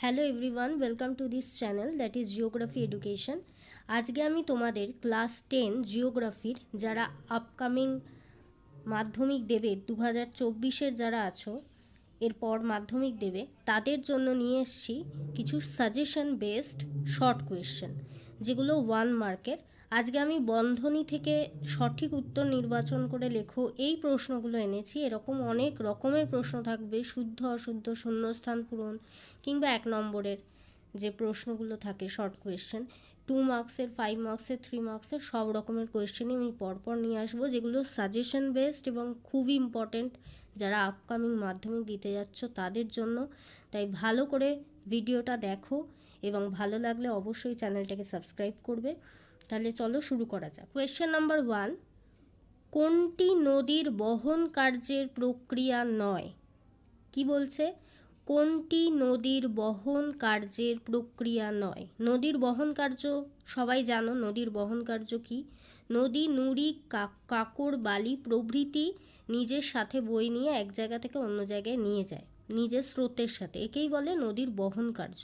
Hello everyone, welcome to this channel that is geography education. আজকে আমি তোমাদের class 10 জিওগ্রাফির যারা আপকামিং মাধ্যমিক দেবে 2024-এর যারা আছো, এরপর মাধ্যমিক দেবে তাদের জন্য নিয়ে এসেছি কিছু সাজেশন বেসড শর্ট কোয়েশ্চেন, যেগুলো 1 মার্কের। আজকে আমি বন্ধনী থেকে সঠিক উত্তর নির্বাচন করে লেখো এই প্রশ্নগুলো এনেছি। এরকম অনেক রকমের প্রশ্ন থাকবে, শুদ্ধ অশুদ্ধ, শূন্যস্থান পূরণ, কিংবা 1 নম্বরের যে প্রশ্নগুলো থাকে শর্ট কোয়েশ্চেন, 2 মার্কসের, 5 মার্কসের, 3 মার্কসের, সব রকমের কোয়েশ্চেনই আমি পরপর নিয়ে আসবো, যেগুলো সাজেশন বেসড এবং খুবই ইম্পর্টেন্ট যারা আপকামিং মাধ্যমিক দিতে যাচ্ছ তাদের জন্য। তাই ভালো করে ভিডিওটা দেখো এবং ভালো লাগলে অবশ্যই চ্যানেলটাকে সাবস্ক্রাইব করবে। তাহলে চলো শুরু করা যাক। কোয়েশ্চেন নাম্বার 1, কোনটি নদীর বহন কার্যের প্রক্রিয়া নয়? কি বলছে? কোনটি নদীর বহন কার্যের প্রক্রিয়া নয়? নদীর বহন কার্য সবাই জানো। নদীর বহন কার্য কি? নদী নুড়ি, কাঁকড়, বালি প্রভৃতি নিজের সাথে বয়ে নিয়ে এক জায়গা থেকে অন্য জায়গায় নিয়ে যায় নিজের স্রোতের সাথে, একেই বলে নদীর বহন কার্য।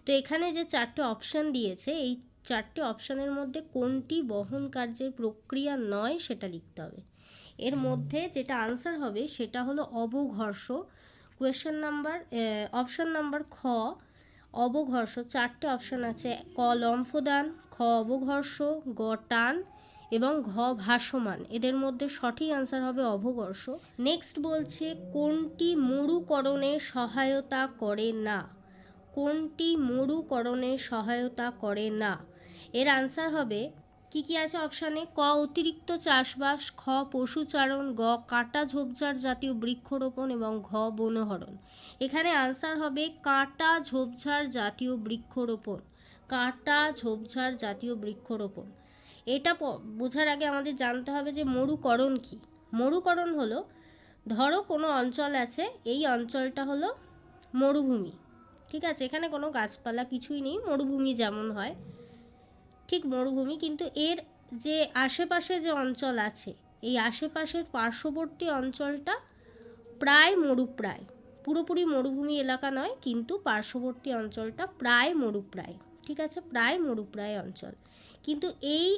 তো এখানে যে 4টে অপশান দিয়েছে, এই 4টে অপশানের মধ্যে কোনটি বহন কার্যের প্রক্রিয়া নয় সেটা লিখতে হবে। এর মধ্যে যেটা আনসার হবে সেটা হলো অবঘর্ষ। কোয়েশ্চেন নাম্বার অপশান নাম্বার খ, অবঘর্ষ। 4টে অপশান আছে, ক লম্ফদান, খ অবঘর্ষ, গ টান এবং ঘ ভাসমান। এদের মধ্যে সঠিক আনসার হবে অবঘর্ষ। নেক্সট বলছে কোনটি মরুকরণে সহায়তা করে না? কোনটি মরুকরণে সহায়তা করে না? এর আনসার হবে, কি কি আছে অপশানে? ক অতিরিক্ত চাষবাস, খ পশুচারণ, গ কাঁটা ঝোপঝাড় জাতীয় বৃক্ষরোপণ এবং ঘ বনহরণ। এখানে আনসার হবে কাঁটা ঝোপঝাড় জাতীয় বৃক্ষরোপণ। কাঁটা ঝোপঝাড় জাতীয় বৃক্ষরোপণ। এটা বোঝার আগে আমাদের জানতে হবে যে মরুকরণ কি। মরুকরণ হলো, ধরো কোনো অঞ্চল আছে, এই অঞ্চলটা হলো মরুভূমি, ঠিক আছে, এখানে কোনো গাছপালা কিছুই নেই, মরুভূমি যেমন হয় ঠিক মরুভূমি, কিন্তু এর যে আশেপাশে যে অঞ্চল আছে, এই আশেপাশের পার্শ্ববর্তী অঞ্চলটা প্রায় মরুপ্রায়, পুরোপুরি মরুভূমি এলাকা নয়, কিন্তু পার্শ্ববর্তী অঞ্চলটা প্রায় মরুপ্রায়, ঠিক আছে, প্রায় মরুপ্রায় অঞ্চল। কিন্তু এই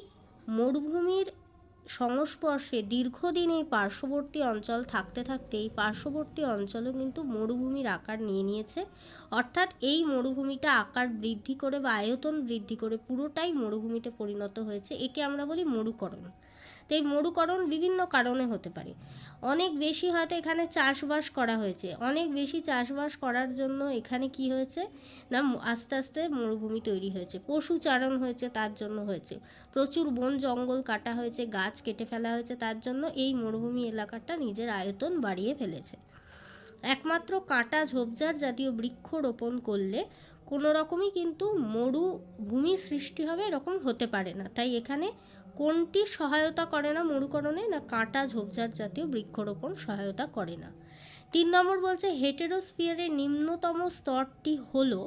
মরুভূমির সংস্পর্শে দীর্ঘদিন এই পার্শ্ববর্তী অঞ্চল থাকতে থাকতে এই পার্শ্ববর্তী অঞ্চলও কিন্তু মরুভূমির আকার নিয়ে নিয়েছে। অর্থাৎ এই মরুভূমিটা আকার বৃদ্ধি করে বা আয়তন বৃদ্ধি করে পুরোটাই মরুভূমিতে পরিণত হয়েছে। একে আমরা বলি মরুকরণ। তো এই মরুকরণ বিভিন্ন কারণে হতে পারে। অনেক বেশি হয়তো এখানে চাষবাস করা হয়েছে, অনেক বেশি চাষবাস করার জন্য এখানে কি হয়েছে না, আস্তে আস্তে মরুভূমি তৈরি হয়েছে। পশুচারণ হয়েছে, তার জন্য হয়েছে। প্রচুর বন জঙ্গল কাটা হয়েছে, গাছ কেটে ফেলা হয়েছে, তার জন্য এই মরুভূমি এলাকাটা নিজের আয়তন বাড়িয়ে ফেলেছে। একমাত্র কাঁটা ঝোপঝাড় জাতীয় বৃক্ষ রোপণ করলে কোনো রকমই কিন্তু মরুভূমি সৃষ্টি হবে এরকম হতে পারে না। তাই এখানে কোনটি সহায়তা করে না মরুকরণে? না কাঁটা ঝোপঝাড় জাতীয় বৃক্ষরোপণ সহায়তা করে না। 3 নম্বর বলছে হেটেরোস্ফিয়ারের নিম্নতম স্তরটি হলো,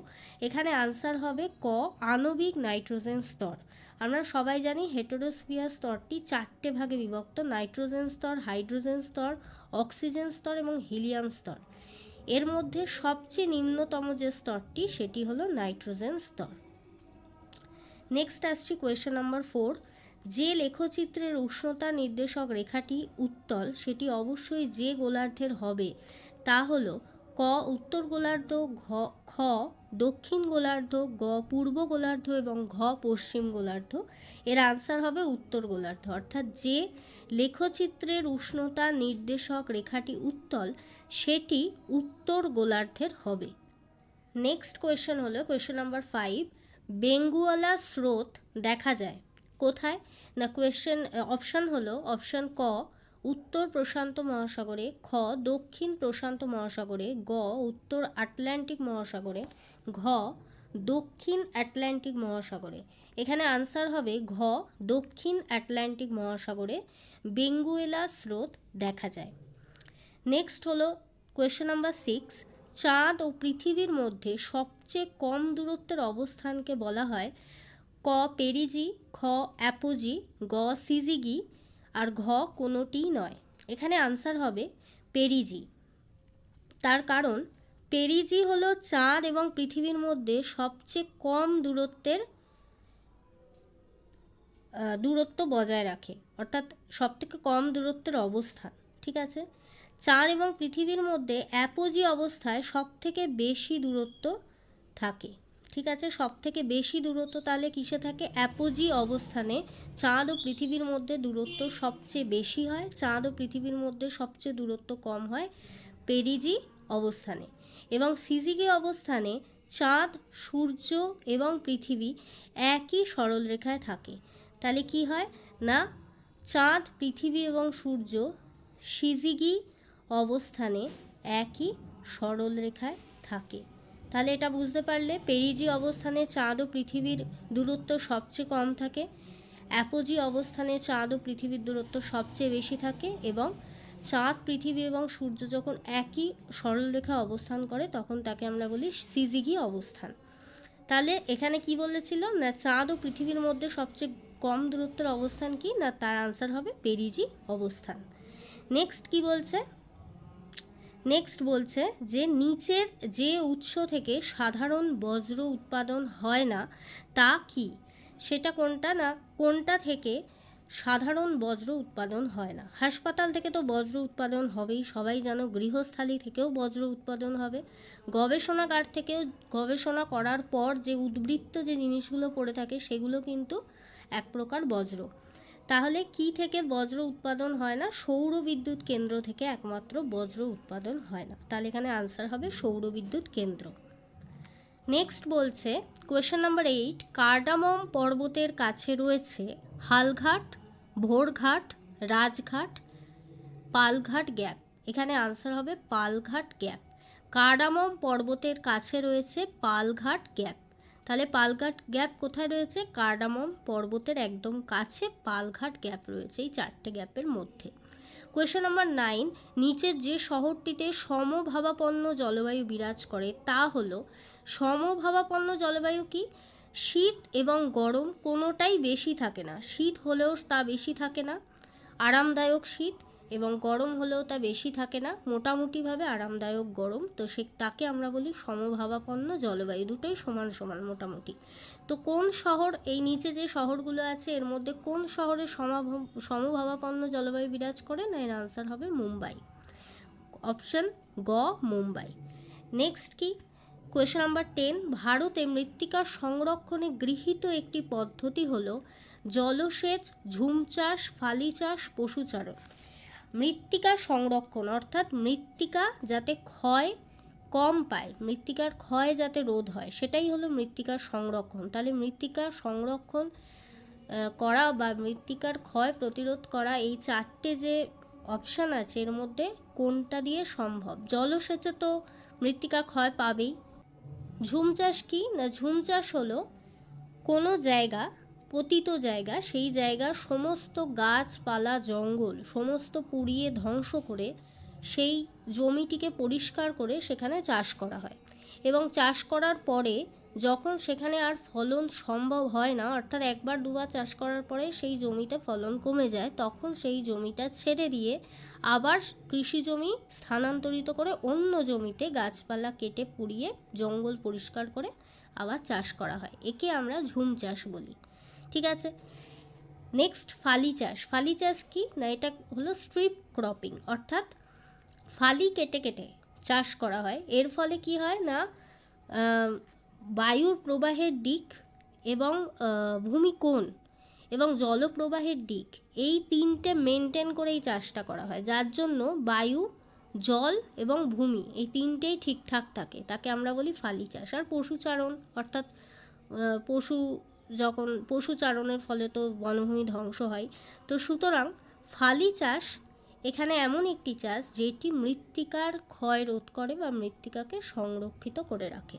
এখানে আনসার হবে ক আণবিক নাইট্রোজেন স্তর। আমরা সবাই জানি হেটেরোস্ফিয়ার স্তরটি 4টে ভাগে বিভক্ত: নাইট্রোজেন স্তর, হাইড্রোজেন স্তর, অক্সিজেন স্তর এবং হিলিয়াম স্তর। এর মধ্যে সবচেয়ে নিম্নতম যে স্তরটি সেটি হলো নাইট্রোজেন স্তর। নেক্সট আসছি কোয়েশ্চেন নাম্বার 4, যে লেখচিত্রের উষ্ণতা নির্দেশক রেখাটি উত্তল সেটি অবশ্যই যে গোলার্ধের হবে, তা হলো ক উত্তর গোলার্ধ, খ দক্ষিণ গোলার্ধ, গ পূর্ব গোলার্ধ এবং ঘ পশ্চিম গোলার্ধ। এর আনসার হবে উত্তর গোলার্ধ। অর্থাৎ যে লেখচিত্রের উষ্ণতা নির্দেশক রেখাটি উত্তল সেটি উত্তর গোলার্ধের হবে। নেক্সট কোয়েশ্চেন হলো কোয়েশ্চেন নাম্বার 5, বেঙ্গুয়ালা স্রোত দেখা যায় কোথায়? না কোয়েশ্চেন অপশান হলো অপশান ক উত্তর প্রশান্ত মহাসাগরে, খ দক্ষিণ প্রশান্ত মহাসাগরে, গ উত্তর আটলান্টিক মহাসাগরে, ঘ দক্ষিণ আটলান্টিক মহাসাগরে। এখানে আনসার হবে ঘ দক্ষিণ আটলান্টিক মহাসাগরে বেঙ্গুয়েলা স্রোত দেখা যায়। নেক্সট হলো কোয়েশ্চেন নাম্বার 6, চাঁদ ও পৃথিবীর মধ্যে সবচেয়ে কম দূরত্বের অবস্থানকে বলা হয় ক পেরিজি, খ অ্যাপোজি, গ সিজিগি আর ঘ কোনোটিই নয়। এখানে আনসার হবে পেরিজি। তার কারণ পেরিজি হলো চাঁদ এবং পৃথিবীর মধ্যে সবচেয়ে কম দূরত্ব বজায় রাখে, অর্থাৎ সবথেকে কম দূরত্বের অবস্থান। ঠিক আছে, চাঁদ এবং পৃথিবীর মধ্যে অ্যাপোজি অবস্থায় সবথেকে বেশি দূরত্ব থাকে। ঠিক আছে, সবথেকে বেশি দূরত্ব তাহলে কিসে থাকে? অ্যাপোজি অবস্থানে চাঁদ ও পৃথিবীর মধ্যে দূরত্ব সবচেয়ে বেশি হয়, চাঁদ ও পৃথিবীর মধ্যে সবচেয়ে দূরত্ব কম হয় পেরিজি অবস্থানে। এবং সিজিগি অবস্থানে চাঁদ, সূর্য এবং পৃথিবী একই সরলরেখায় থাকে। তাহলে কি হয় না, চাঁদ, পৃথিবী এবং সূর্য সিজিগি অবস্থানে একই সরলরেখায় থাকে। তাহলে এটা বুঝতে পারলে, পেরিজি অবস্থানে চাঁদ ও পৃথিবীর দূরত্ব সবচেয়ে কম থাকে, অ্যাপোজি অবস্থানে চাঁদ ও পৃথিবীর দূরত্ব সবচেয়ে বেশি থাকে, এবং চাঁদ, পৃথিবী এবং সূর্য যখন একই সরলরেখায় অবস্থান করে তখন তাকে আমরা বলি সিজিগি অবস্থান। তাহলে এখানে কি বলেছিল না, চাঁদ ও পৃথিবীর মধ্যে সবচেয়ে কম দূরত্বের অবস্থান কি না, তার আনসার হবে পেরিজি অবস্থান। নেক্সট কি বলছে? নেক্সট বলছে যে নিচের যে উৎস থেকে সাধারণ বজ্র উৎপাদন হয় না তা কি? সেটা কোনটা না, কোনটা থেকে সাধারণ বজ্র উৎপাদন হয় না? হাসপাতাল থেকে তো বজ্র উৎপাদন হবেই, সবাই জানো। গৃহস্থালী থেকেও বজ্র উৎপাদন হবে, গবেষণাগার থেকেও গবেষণা করার পর যে উদ্বৃত্ত যে জিনিসগুলো পড়ে থাকে সেগুলো কিন্তু এক প্রকার বজ্র। তাহলে কি থেকে বজ্র উৎপাদন হয় না? সৌর বিদ্যুৎ কেন্দ্র থেকে একমাত্র বজ্র উৎপাদন হয় না। তাহলে এখানে আনসার হবে সৌর বিদ্যুৎ কেন্দ্র। নেক্সট বলছে কোয়েশ্চেন নাম্বার 8, কার্ডামম পর্বতের কাছে রয়েছে হালঘাট, ভোরঘাট, রাজঘাট, পালঘাট গ্যাপ। এখানে আনসার হবে পালঘাট গ্যাপ। কার্ডামম পর্বতের কাছে রয়েছে পালঘাট গ্যাপ। তাহলে পালঘাট গ্যাপ কোথায় রয়েছে? কার্ডামম পর্বতের একদম কাছে পালঘাট গ্যাপ রয়েছে, এই 4টে গ্যাপের মধ্যে। কোয়েশ্চেন নাম্বার 9, নিচের যে শহরটিতে সমভাবাপন্ন জলবায়ু বিরাজ করে তা হলো, সমভাবাপন্ন জলবায়ু কি? শীত এবং গরম কোনোটাই বেশি থাকে না, শীত হলেও তা বেশি থাকে না, আরামদায়ক শীত, এবং গরম হলেও তা বেশি থাকে না, মোটামুটিভাবে আরামদায়ক গরম। তো তাকে আমরা বলি সমভাবাপন্ন জলবায়ু, দুটোই সমান সমান মোটামুটি। তো কোন শহর, এই নিচে যে শহরগুলো আছে এর মধ্যে কোন শহরে সমভাবাপন্ন জলবায়ু বিরাজ করে না? এর আনসার হবে মুম্বাই, অপশন গ মুম্বাই। নেক্সট কি? কোয়েশ্চেন নাম্বার 10, ভারতে মৃত্তিকা সংরক্ষণে গৃহীত একটি পদ্ধতি হলো জলসেচ, ঝুম চাষ, ফালি চাষ, পশুচারণ। মৃত্তিকা সংরক্ষণ অর্থাৎ মৃত্তিকা যাতে ক্ষয় কম পায়, মৃত্তিকার ক্ষয় যাতে রোধ হয়, সেটাই হলো মৃত্তিকার সংরক্ষণ। তাহলে মৃত্তিকার সংরক্ষণ করা বা মৃত্তিকার ক্ষয় প্রতিরোধ করা, এই 4টে যে অপশান আছে এর মধ্যে কোনটা দিয়ে সম্ভব? জলসেচে তো মৃত্তিকা ক্ষয় পাবেই। ঝুম চাষ কি না, ঝুম চাষ হলো কোনো জায়গা, পতিত জায়গা, সেই জায়গার সমস্ত গাছপালা, জঙ্গল সমস্ত পুড়িয়ে ধ্বংস করে সেই জমিটিকে পরিষ্কার করে সেখানে চাষ করা হয়, এবং চাষ করার পরে যখন সেখানে আর ফলন সম্ভব হয় না, অর্থাৎ একবার দুবার চাষ করার পরে সেই জমিতে ফলন কমে যায়, তখন সেই জমিটা ছেড়ে দিয়ে আবার কৃষি জমি স্থানান্তরিত করে অন্য জমিতে গাছপালা কেটে পুড়িয়ে জঙ্গল পরিষ্কার করে আবার চাষ করা হয়, একে আমরা ঝুম চাষ বলি। ঠিক আছে, নেক্সট ফালি চাষ। ফালি চাষ কি না, এটা হলো স্ট্রিপ ক্রপিং, অর্থাৎ ফালি কেটে কেটে চাষ করা হয়। এর ফলে কি হয় না, বায়ুর প্রবাহের দিক এবং ভূমিকোণ এবং জলপ্রবাহের দিক, এই 3টে মেনটেন করে এই চাষটা করা হয়, যার জন্য বায়ু, জল এবং ভূমি এই 3টেই ঠিকঠাক থাকে, তাকে আমরা বলি ফালি চাষ। আর পশুচারণ অর্থাৎ পশুচারণের ফলে তো বনভূমি ধ্বংস হয়। তো সুতরাং ফালি চাষ এখানে এমন একটি চাষ যেটি মৃত্তিকার ক্ষয় রোধ করে বা মৃত্তিকাকে সংরক্ষিত করে রাখে।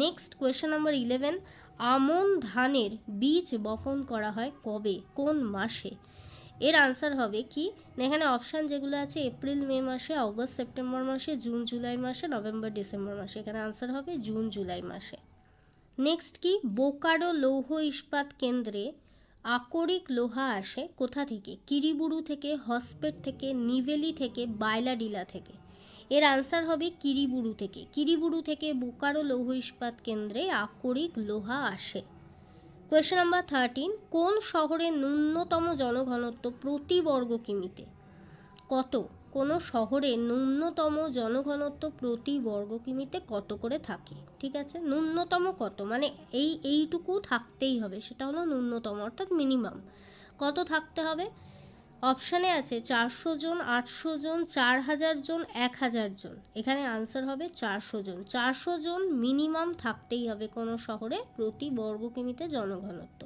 নেক্সট কোয়েশ্চেন নাম্বার 11, আমন ধানের বীজ বপন করা হয় কবে, কোন মাসে? এর আনসার হবে কি না, এখানে অপশান যেগুলো আছে এপ্রিল মে মাসে, অগস্ট সেপ্টেম্বর মাসে, জুন জুলাই মাসে, নভেম্বর ডিসেম্বর মাসে। এখানে আনসার হবে জুন জুলাই মাসে। নেক্সট কি, বোকারো লৌহ ইস্পাত কেন্দ্রে আকরিক লোহা আসে কোথা থেকে? কিরিবুরু থেকে, হসপেট থেকে, নিভেলি থেকে, বাইলাডিলা থেকে। এর আনসার হবে কিরিবুরু থেকে। কিরিবুরু থেকে বোকারো লৌহ ইস্পাত কেন্দ্রে আকরিক লোহা আসে। কোয়েশ্চেন নাম্বার 13, কোন শহরের ন্যূনতম জনঘনত্ব প্রতি বর্গ কিমিতে কত? কোনো শহরে ন্যূনতম জনঘনত্ব প্রতি বর্গ কিমিতে কত করে থাকে? ঠিক আছে, ন্যূনতম কত মানে এইটুকু থাকতেই হবে, সেটা হলো ন্যূনতম অর্থাৎ মিনিমাম। কত থাকতে হবে? অপশানে আছে 400 জন, 800 জন, 4000 জন, 1000 জন। এখানে আনসার হবে 400 জন। 400 জন মিনিমাম থাকতেই হবে কোনো শহরে প্রতি বর্গ কিমিতে জনঘনত্ব।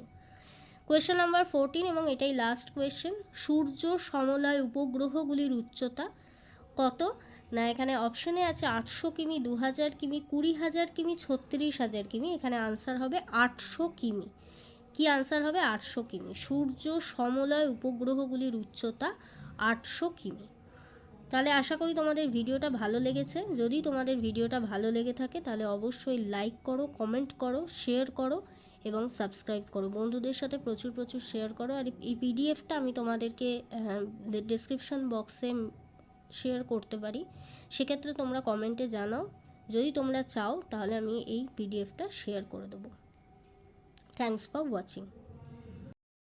কোয়েশ্চেন নাম্বার 14 এবং এটাই লাস্ট কোয়েশ্চেন, সূর্য সমলয় উপগ্রহগুলির উচ্চতা কত? না এখানে অপশনে আছে 800 কিমি, 2000 কিমি, 20000 কিমি, 36000 কিমি। এখানে আনসার হবে 800 কিমি। কি আনসার হবে? 800 কিমি। সূর্য সমলয় উপগ্রহগুলির উচ্চতা 800 কিমি। তাহলে আশা করি তোমাদের ভিডিওটা ভালো লেগেছে। যদি তোমাদের ভিডিওটা ভালো লেগে থাকে তাহলে অবশ্যই লাইক করো, কমেন্ট করো, শেয়ার করো এবং সাবস্ক্রাইব করো। বন্ধুদের সাথে প্রচুর শেয়ার করো। আর এই পিডিএফটা আমি তোমাদেরকে ডেসক্রিপশন বক্সে শেয়ার করতে পারি, সেক্ষেত্রে তোমরা কমেন্টে জানাও। যদি তোমরা চাও তাহলে আমি এই পিডিএফটা শেয়ার করে দেবো। Thanks for watching.